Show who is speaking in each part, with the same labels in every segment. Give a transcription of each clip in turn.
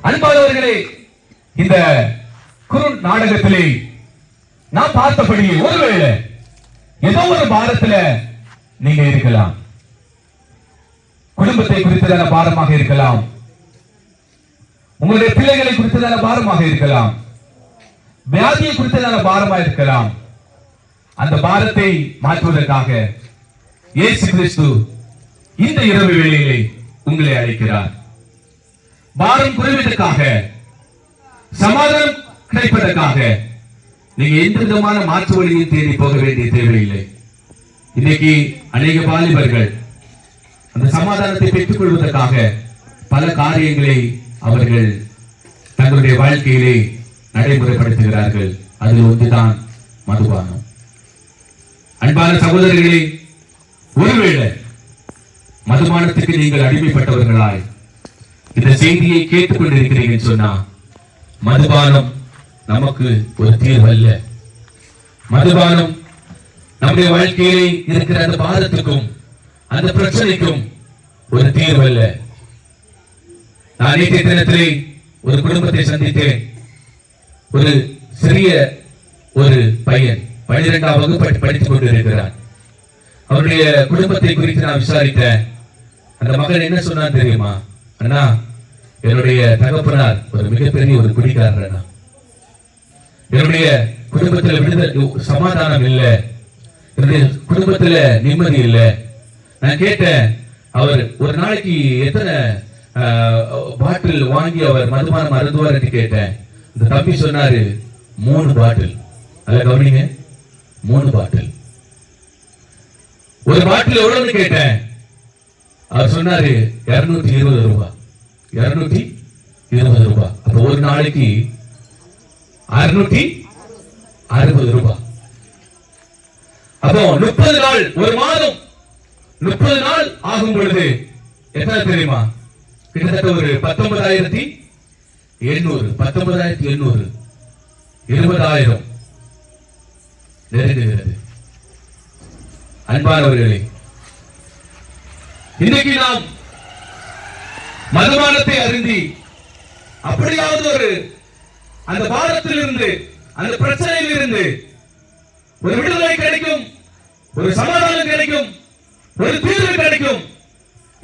Speaker 1: அன்பானவர்களே, இந்த குறு நாடகத்திலே நான் பார்த்தபடி ஒருவேளை ஏதோ ஒரு பாரத்துல நீங்க இருக்கலாம். குடும்பத்தை குறித்ததான பாரமாக இருக்கலாம், உங்களுடைய பிள்ளைகளை குறித்ததான பாரமாக இருக்கலாம், வியாதியை குறித்ததான பாரமாக இருக்கலாம். அந்த பாரத்தை மாற்றுவதற்காக இயேசு கிறிஸ்து இந்த இரவு வேளையிலே உங்களை அழைக்கிறார். பாரம் குறைவதற்காக, சமாதானம் கிடைப்பதற்காக நீங்க எந்த விதமான மாற்று வழியை தேடி போக வேண்டிய தேவையில்லை. இன்னைக்கு அநேக வாலிபர்கள் அந்த சமாதானத்தை பெற்றுக் கொள்வதற்காக பல காரியங்களை அவர்கள் தங்களுடைய வாழ்க்கையிலே நடைமுறைப்படுத்துகிறார்கள். அதில் ஒன்றுதான் மதுபானம். அன்பான சகோதரர்களே, ஒருவேளை மதுபானத்துக்கு நீங்கள் அடிமைப்பட்டவர்களாய் இந்த செய்தியை கேட்டுக் கொண்டிருக்கிறீர்கள் சொன்னா, மதுபானம் நமக்கு ஒரு தீர்வு அல்ல. மதுபானம் நம்முடைய வாழ்க்கையிலே இருக்கிற அந்த பாரத்துக்கும் அந்த பிரச்சனைக்கும் ஒரு தீர்வு அல்ல. நான் நேற்றைய தினத்திலே ஒரு குடும்பத்தை சந்தித்தேன். ஒரு சிறிய ஒரு பையன் 12ஆம் வகுப்பு படித்துக் கொண்டிருக்கிறார். அவருடைய குடும்பத்தை குறித்து நான் விசாரித்தேன். அந்த மகன் என்ன சொன்னான் தெரியுமா? அண்ணா, என்னுடைய தகப்பனார் ஒரு மிகப்பெரிய ஒரு குடிகாரர். என்னுடைய குடும்பத்தில் விடுதலை சமாதானம் இல்லை, என்னுடைய குடும்பத்துல நிம்மதி இல்லை. நான் கேட்டேன், அவர் ஒரு நாளைக்கு எத்தனை பாட்டில் வாங்கி அவர் மதுபானம் அருந்துவார் என்று கேட்டேன். இந்த தம்பி சொன்னாரு 3 பாட்டில். அல்ல கவனிங்க, 3 பாட்டில். ஒரு பாட்டில் எவ்வளவுன்னு கேட்டேன். அவர் சொன்னாரு 220 ரூபாய். 220 ரூபாய். அப்ப ஒரு நாளைக்கு 660 ரூபாய். அப்போ 30 நாள், ஒரு மாதம் 30 நாள் ஆகும் பொழுது எத்தனை தெரியுமா? கிட்டத்தட்ட ஒரு 19,800 20,000 நெருங்குகிறது. அன்பானவர்களே, இன்றைக்கு நாம் மதுபானத்தை அருந்தி அப்படியாவது ஒரு அந்த பாரத்தில் இருந்து, அந்த பிரச்சனையில் இருந்து ஒரு விடுதலை கிடைக்கும், ஒரு சமாதானம் கிடைக்கும், ஒரு தீர்வு கிடைக்கும்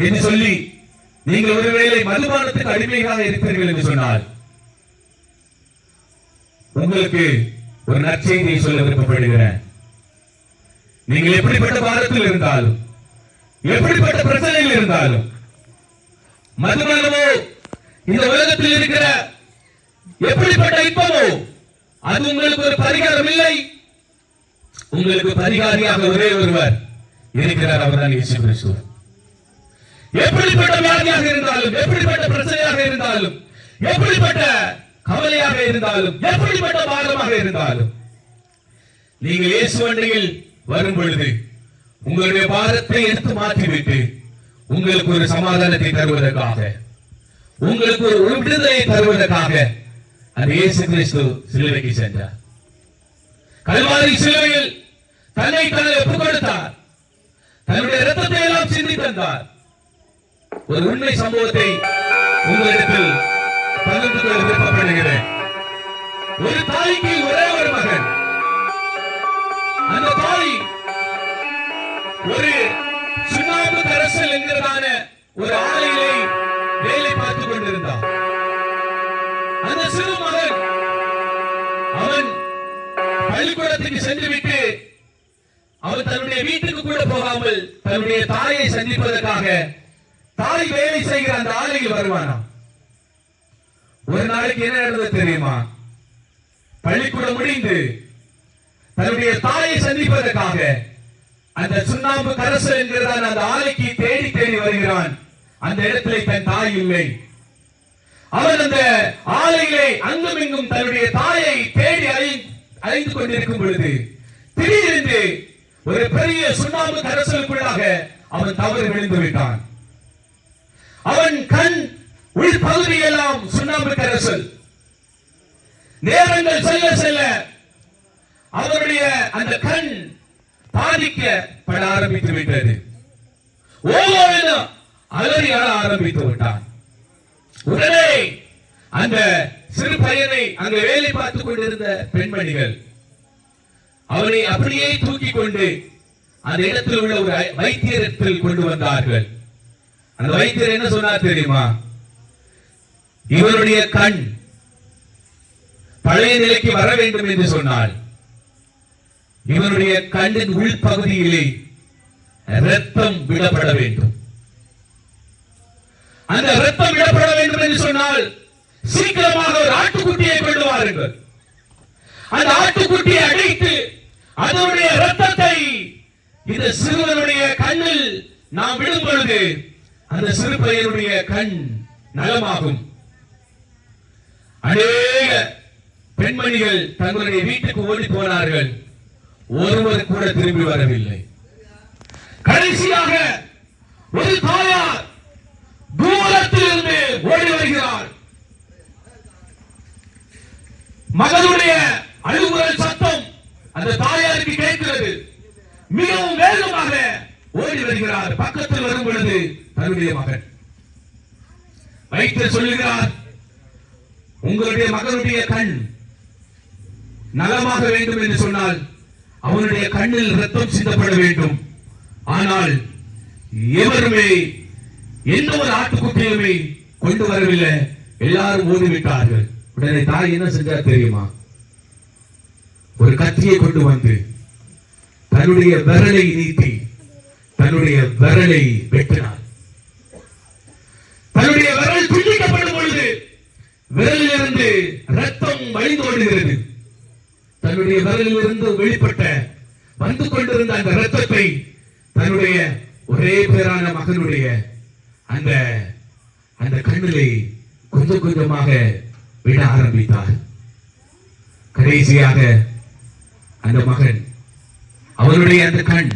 Speaker 1: என்று சொல்லி நீங்கள் ஒருவேளை மதுபானத்துக்கு அடிமையாக இருப்பீர்கள் என்று சொன்னால், உங்களுக்கு ஒரு நற்செய்தியை சொல்ல விருப்பப்படுகிறேன். நீங்கள் எப்படிப்பட்ட பாரத்தில் இருந்தாலும், எப்படிப்பட்ட பிரச்சனையில் இருந்தாலும், மதுபானமோ இந்த உலகத்தில் இருக்கிற எப்படிப்பட்ட இன்பமோ அது உங்களுக்கு ஒரு பரிகாரம் இல்லை. உங்களுக்கு பரிகாரியாக ஒரே ஒருவர் இருக்கிறார், அவர்தான் இயேசு கிறிஸ்து. எப்படிப்பட்ட வியாதியாக இருந்தாலும், எப்படிப்பட்ட பிரச்சனையாக இருந்தாலும், எப்படிப்பட்ட கவலையாக இருந்தாலும், எப்படிப்பட்ட பாரமாக இருந்தாலும், நீங்கள் இயேசு அண்டையில் வரும் பொழுது உங்களுடைய பாரத்தை எடுத்து மாற்றிவிட்டு உங்களுக்கு ஒரு சமாதானத்தை தருவதற்காக, உங்களுக்கு ஒரு விடுதலை தருவதற்காக அந்த இயேசு கிறிஸ்து சிலுவைக்கு சென்றார். கல்வாரி சிலுவையில் தன்னை ஒப்புக் கொடுத்தார். தன்னுடைய இரத்தத்தை எல்லாம் சிந்தி தந்தார். ஒரு உண்மை சம்பவத்தை உங்களிடத்தில் பகிர்ந்து கொள்ள விருப்பப்படுகிறேன். ஒரு தாய்க்கு ஒரே ஒரு மகன். அந்த தாய் ஒரு சுண்ணாம்பு கரைசல் என்கிறதான ஒரு ஆலையிலே வேலை பார்த்துக் கொண்டிருந்தார். அந்த சிறு மகன் அவன் பள்ளிக்கூடத்துக்கு சென்று விட்டு அவன் தன்னுடைய வீட்டுக்கு கூட போகாமல் தன்னுடைய தாயை சந்திப்பதற்காக தாய் வேலை செய்கிற அந்த ஆலையில் வருவானாம். ஒரு நாளைக்கு என்ன நடந்தது தெரியுமா? பள்ளிக்கூடம் முடிந்து தன்னுடைய தாயை சந்திப்பதற்காக அந்த சுண்ணாம்பு கரைசல் என்கிறதான அந்த ஆலைக்கு தேடி தேடி வருகிறான். அந்த இடத்திலே தன் தாய் இல்லை. அவன் அந்த ஆலையிலே அங்கும் இங்கும் தன்னுடைய தாயை தேடி அலைந்து கொண்டிருக்கும் பொழுது திடீரென்று ஒரு பெரிய சுண்ணாம்பு கரைசலுக்குள்ளாக அவன் தவறு விழுந்து விட்டான். அவன் கண் உள்பகுதியெல்லாம் சுண்ணாம்பு கரைசல். நேரங்கள் செல்ல செல்ல அவருடைய அந்த கண் பாதிக்கப்பட ஆரம்பித்து விட்டது. ஓ அலறி அழ ஆரம்பித்து விட்டான். உடனே அந்த சிறு பையனை அங்க வேலை பார்த்துக் கொண்டிருந்த பெண்மணிகள் அவனை அப்படியே தூக்கி கொண்டு அந்த இடத்தில் உள்ள ஒரு வைத்தியத்தில் கொண்டு வந்தார்கள். அந்த வைத்தியர் என்ன சொன்னார் தெரியுமா? இவருடைய கண் பழைய நிலைக்கு வர வேண்டும் என்று சொன்னால் இவருடைய கண்ணின் உள்பகுதியிலே ரத்தம் விடப்பட வேண்டும். அந்த ரத்தம் விடப்பட வேண்டும் என்று சொன்னால் சீக்கிரமாக ஒரு ஆட்டுக்குட்டியை கொண்டு வாருங்கள். அந்த ஆட்டுக்குட்டியை அடைத்து அதனுடைய ரத்தத்தை இந்த சிறுவனுடைய கண்ணில் நாம் விடும் பொழுது அந்த சிறு பையனுடைய கண் நலமாகும். அநேக பெண்மணிகள் தங்களுடைய வீட்டுக்கு ஓடி போனார்கள். ஒருவர் கூட திரும்பி வரவில்லை. கடைசியாக ஒரு தாயார் தூரத்தில் இருந்து ஓடி வருகிறார். மகனுடைய அழுகுரல் சத்தம் அந்த தாயாருக்கு கேட்கிறது. மிகவும் வேகமாக ஓடி வருகிறார். பக்கத்தில் வரும் பொழுது தன்னுடைய மகன். வைத்தியர் சொல்லுகிறார், உங்களுடைய மகனுடைய கண் நலமாக வேண்டும் என்று சொன்னால் அவனுடைய கண்ணில் ரத்தம் சிந்தப்பட வேண்டும். ஆனால் எவருமே எந்த ஒரு ஆட்டுக்குட்டியுமே கொண்டு வரவில்லை. எல்லாரும் ஓடிவிட்டார்கள். உடனே தாய் என்ன செஞ்சார் தெரியுமா? ஒரு கத்தியை கொண்டு வந்து தன்னுடைய விரலை நீட்டி தன்னுடைய விரலை வெட்டினார். தன்னுடைய விரல் துண்டிக்கப்படும் பொழுது விரலில் இருந்து ரத்தம் வழிந்தோடுகிறது. தன்னுடைய விரலில் இருந்து வெளிப்பட்ட வந்து கொண்டிருந்த அந்த ரத்தத்தை தன்னுடைய ஒரே பேரான மகனுடைய அந்த அந்த கண்ணிலே கொஞ்சம் கொஞ்சமாக விட ஆரம்பித்தார். கடைசியாக அந்த மகன் அவருடைய அந்த கண்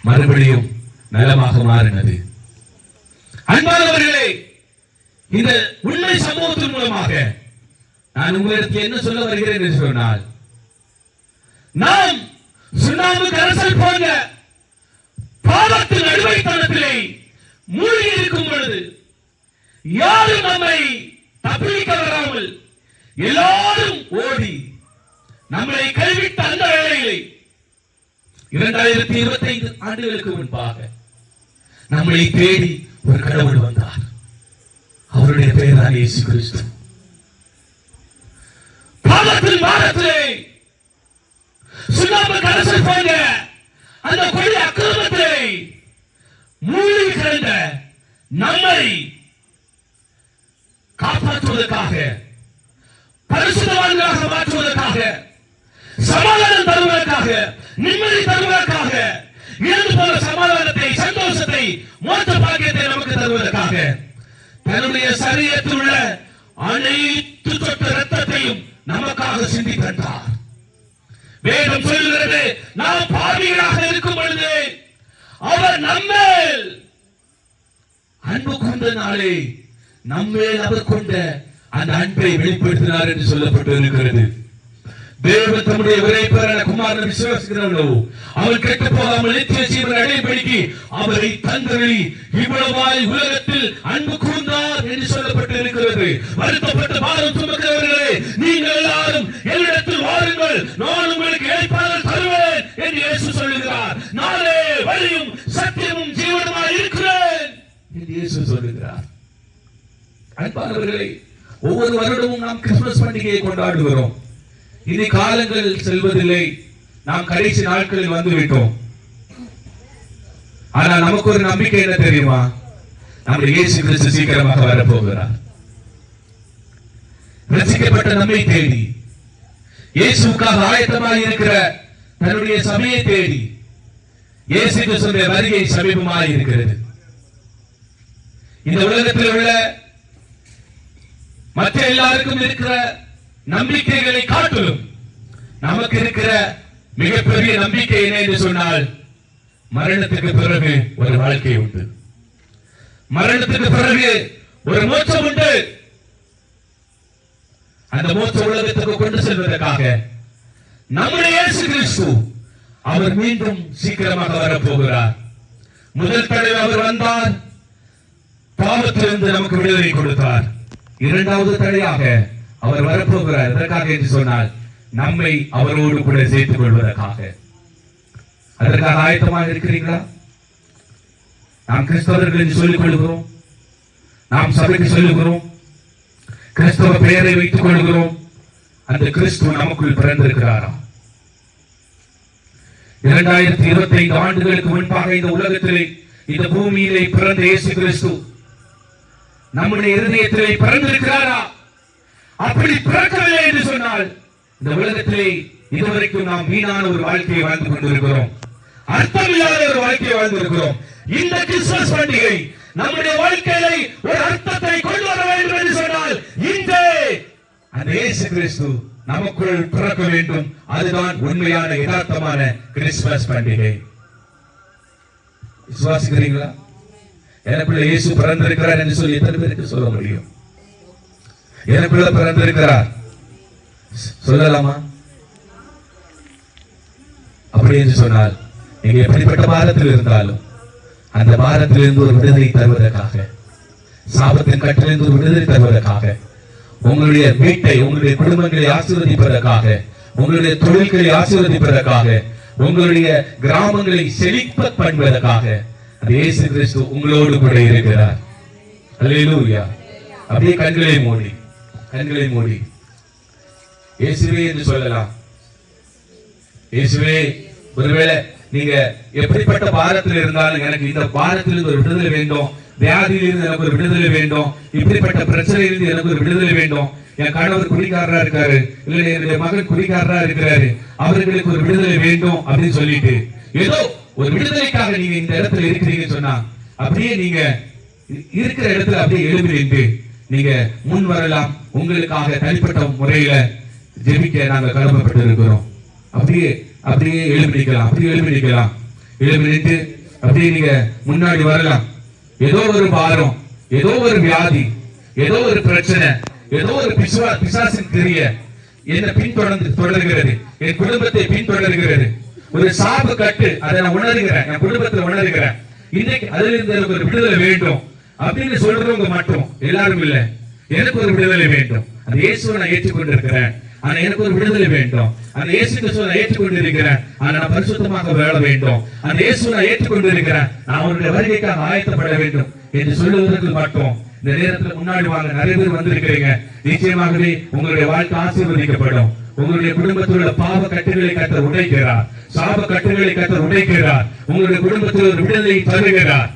Speaker 1: மறுபடியும் நலமாக மாறினது. அன்பானவர்களே, இந்த உண்மை சம்பவத்தின் மூலமாக நான் உங்களுக்கு என்ன சொல்ல வருகிறேன் என்று சொன்னால், நாம் சுண்ணாம்பு கரைசல் போன்ற பாவத்தின் அடிமைத்தனத்திலே மூழ்கி இருக்கும் பொழுது யாரும் நம்மை தப்பிக்க வராமல் எல்லாரும் ஓடி நம்மளை கைவிட்ட அந்த வேளையிலே 2025 ஆண்டுகளுக்கு முன்பாக நம்மளை தேடி ஒரு கடவுள் வந்தார். அவருடைய பெயர் தான் இயேசு கிறிஸ்து. பாவத்தின் வாரத்திலே சுண்ணாம்பு கரைசல் போன்ற அந்த கொடிய அக்கிரமத்திலே மூழ்கி கிடந்த நம்மை காப்பாற்றுவதற்காக, பரிசுத்தவான்களாக மாற்றுவதற்காக, சமாதானம் தருவதற்காக, நிம்மதி தருவதற்காக, இழந்து போன சமாதானத்தை, சந்தோஷத்தை, மோட்ச பாக்கியத்தை நமக்கு தருவதற்காக தன்னுடைய சரீரத்தில் உள்ள அனைத்து சொட்டு ரத்தத்தையும் நமக்காக சிந்தி தந்தார். வேதம் சொல்கிறது, நாம் பாவிகளாக இருக்கும் பொழுது அவர் நம்மேல் அன்பு கொண்ட நாளே நம்மேல் அவர் கொண்ட அந்த அன்பை வெளிப்படுத்தினார் என்று சொல்லப்பட்டு இருக்கிறது. தேவன் தம்முடைய ஒரே பேரான குமாரனை விசுவாசிக்கிறவர்களோ அவர் கெட்டு போகாமல் நித்திய ஜீவனை அடையும்படிக்கு அவரை தந்தருளி இவ்வளவாய் உலகத்தில் அன்பு கூர்ந்தார் என்று சொல்லப்பட்டு இருக்கிறது. வருத்தப்பட்டு பாரம் சுமக்கிறவர்களே, நீங்கள் எல்லாரும் என்னிடத்தில் வாருங்கள், நான் உங்களுக்கு இளைப்பாறுதல் தருவேன் என்று இயேசு சொல்லுகிறார். நானே வழியும் சத்தியமும் ஜீவனுமாய் இருக்கிறேன் என்று இயேசு சொல்லுகிறார். அன்பானவர்களே, ஒவ்வொரு வருடமும் நாம் கிறிஸ்துமஸ் பண்டிகையை கொண்டாடுகிறோம். இனி காலங்கள் செல்வதில்லை, நாம் கடைசி நாட்களில் வந்து விட்டோம். ஆனால் நமக்கு ஒரு நம்பிக்கை என்ன தெரியுமா? நம்முடைய இயேசு கிறிஸ்து சீக்கிரமாக வரப்போகிறார். ரசிக்கப்பட்ட நம்மை தேடி, இயேசுக்காக ஆயத்தமாக இருக்கிற தன்னுடைய சபையை தேடி இயேசு கிறிஸ்துவின் வருகை சமீபமாக இருக்கிறது. இந்த உலகத்தில் உள்ள மற்ற எல்லாருக்கும் இருக்கிற நம்பிக்கைகளை காட்டிலும் நமக்கு இருக்கிற மிகப்பெரிய நம்பிக்கை என்ன என்று சொன்னால், மரணத்துக்கு பிறகு ஒரு வாழ்க்கை உண்டு, மரணத்துக்கு பிறகு ஒரு மோட்சம் உண்டு. அந்த மோட்ச உலகத்துக்கு கொண்டு செல்வதற்காக நம்முடைய இயேசு கிறிஸ்து அவர் மீண்டும் சீக்கிரமாக வரப்போகிறார். முதல் தடவை அவர் வந்தார், பாவத்திலிருந்து நமக்கு விடுதலை கொடுத்தார். இரண்டாவது தடையாக அவர் வரப்போகிறார். எதற்காக என்று சொன்னால் நம்மை அவரோடு கூட சேர்த்துக் கொள்வதற்காக. அதற்காக ஆயத்தமாக இருக்கிறீங்களா? நாம் கிறிஸ்தவர்கள் என்று சொல்லிக் கொள்கிறோம், நாம் சபைக்கு சொல்லுகிறோம், கிறிஸ்தவ பெயரை வைத்துக் கொள்கிறோம். அந்த கிறிஸ்துவ நமக்குள் பிறந்திருக்கிறாரா? 2025 ஆண்டுகளுக்கு முன்பாக இந்த உலகத்திலே, இந்த பூமியிலே பிறந்த இயேசு கிறிஸ்து நம்முடைய இருதயத்திலே பிறந்திருக்கிறாரா? அப்படி பிறக்கவில்லை என்று சொன்னால் இந்த உலகத்திலே இதுவரைக்கும் நாம் வீணான ஒரு வாழ்க்கையை வாழ்ந்து கொண்டிருக்கிறோம், அர்த்தமில்லாத ஒரு வாழ்க்கையை வாழ்ந்திருக்கிறோம். இந்த கிறிஸ்துமஸ் பண்டிகை நம்முடைய வாழ்க்கையை ஒரு அர்த்தத்தை கொண்டு வர வேண்டும் என்று சொன்னால் இன்றே அந்த இயேசு கிறிஸ்து நமக்குள் பிறக்க வேண்டும். அதுதான் உண்மையான யதார்த்தமான கிறிஸ்துமஸ் பண்டிகை. விசுவாசிக்கிறீங்களா? எனக்குள்ள இயேசு பிறந்திருக்கிறார் என்று சொல்லி எத்தனை பேருக்கு சொல்ல முடியும்? எனக்குள்ள பிறந்திருக்கிறார் சொல்லலாமா? அப்படி என்று சொன்னால் நீங்க எப்படிப்பட்ட பாரத்தில் இருந்தாலும் அந்த பாரத்திலிருந்து ஒரு விடுதலை தருவதற்காக, சாபத்தின் கட்டிலிருந்து ஒரு விடுதலை தருவதற்காக, உங்களுடைய வீட்டை, உங்களுடைய குடும்பங்களை ஆசீர்வதிப்பதற்காக, உங்களுடைய தொழில்களை ஆசீர்வதிப்பதற்காக, உங்களுடைய கிராமங்களை செழிப்ப பண்ணுவதற்காக இயேசு கிறிஸ்து உங்களோடு கூட இருக்கிறார். அல்லேலூயா. அப்படியே கண்களை மூடி இயேசுவே என்று சொல்லலாம். இயேசுவே, ஒருவேளை நீங்க எப்படிப்பட்ட பாரத்தில் இருந்தாலும் எனக்கு இந்த பாரத்திலிருந்து ஒரு விடுதலை வேண்டும், வியாதியிலிருந்து எனக்கு ஒரு விடுதலை வேண்டும், இப்படிப்பட்ட பிரச்சனையிலிருந்து எனக்கு ஒரு விடுதலை வேண்டும், என் கணவர் குடிக்காரரா இருக்காரு, இல்ல என்னுடைய மகன் குடிக்காரரா இருக்கிறாரு, அவர்களுக்கு ஒரு விடுதலை வேண்டும் அப்படின்னு சொல்லிட்டு ஏதோ ஒரு விடுதலைக்காக நீங்க இந்த இடத்துல இருக்கிறீங்கன்னு சொன்னா அப்படியே நீங்க இருக்கிற இடத்துல அப்படியே எழுப்பி நின்று நீங்க முன் வரலாம். உங்களுக்காக தனிப்பட்ட முறையில ஜெபிக்க நாங்க கடமைப்பட்டு இருக்கிறோம். அப்படியே எழுப்பி நிற்கலாம். எழுப்பி நின்று அப்படியே நீங்க முன்னாடி வரலாம். ஏதோ ஒரு பாரம், ஏதோ ஒரு வியாதி, ஏதோ ஒரு பிரச்சனை, ஏதோ ஒரு பிசாசின் கிரிய என்ன தொடர்கிறது, என் குடும்பத்தை பின்தொடர்கிறது, ஒரு சாப கட்டு, அதை நான் உணர்கிறேன், என் குடும்பத்தில் உணர்கிறேன். இன்னைக்கு அதுல இருந்து எனக்கு ஒரு விடுதலை வேண்டும் அப்படின்னு சொல்றவங்க மட்டும் எல்லாரும் இல்ல. எனக்கு ஒரு விடுதலை வேண்டும், அந்த இயேசுவை நான் ஏற்றுக்கொண்டிருக்கிறேன், ஆனா எனக்கு ஒரு விடுதலை வேண்டும், அந்த இயேசு கிறிஸ்துவை நான் ஏற்றுக்கொண்டிருக்கிறேன், ஆனா நான் பரிசுத்தமாக வாழ வேண்டும், அந்த இயேசுவை நான் ஏற்றுக்கொண்டிருக்கிறேன், நான் அவருடைய வருகைக்காக ஆயத்தப்பட வேண்டும் என்று சொல்லுவதற்கு மட்டும் இந்த நேரத்தில் முன்னாடி வாங்க. நிறைய பேர் வந்திருக்கிறீங்க. நிச்சயமாகவே உங்களுடைய வாழ்க்கை ஆசீர்வதிக்கப்படும். உங்களுடைய குடும்பத்தில் உள்ள பாவ கட்டுகளை கர்த்தர் உடைக்கிறார், சாப கட்டுகளை கர்த்தர் உடைக்கிறார், உங்களுடைய குடும்பத்தில் ஒரு விடுதலை தருகிறார்.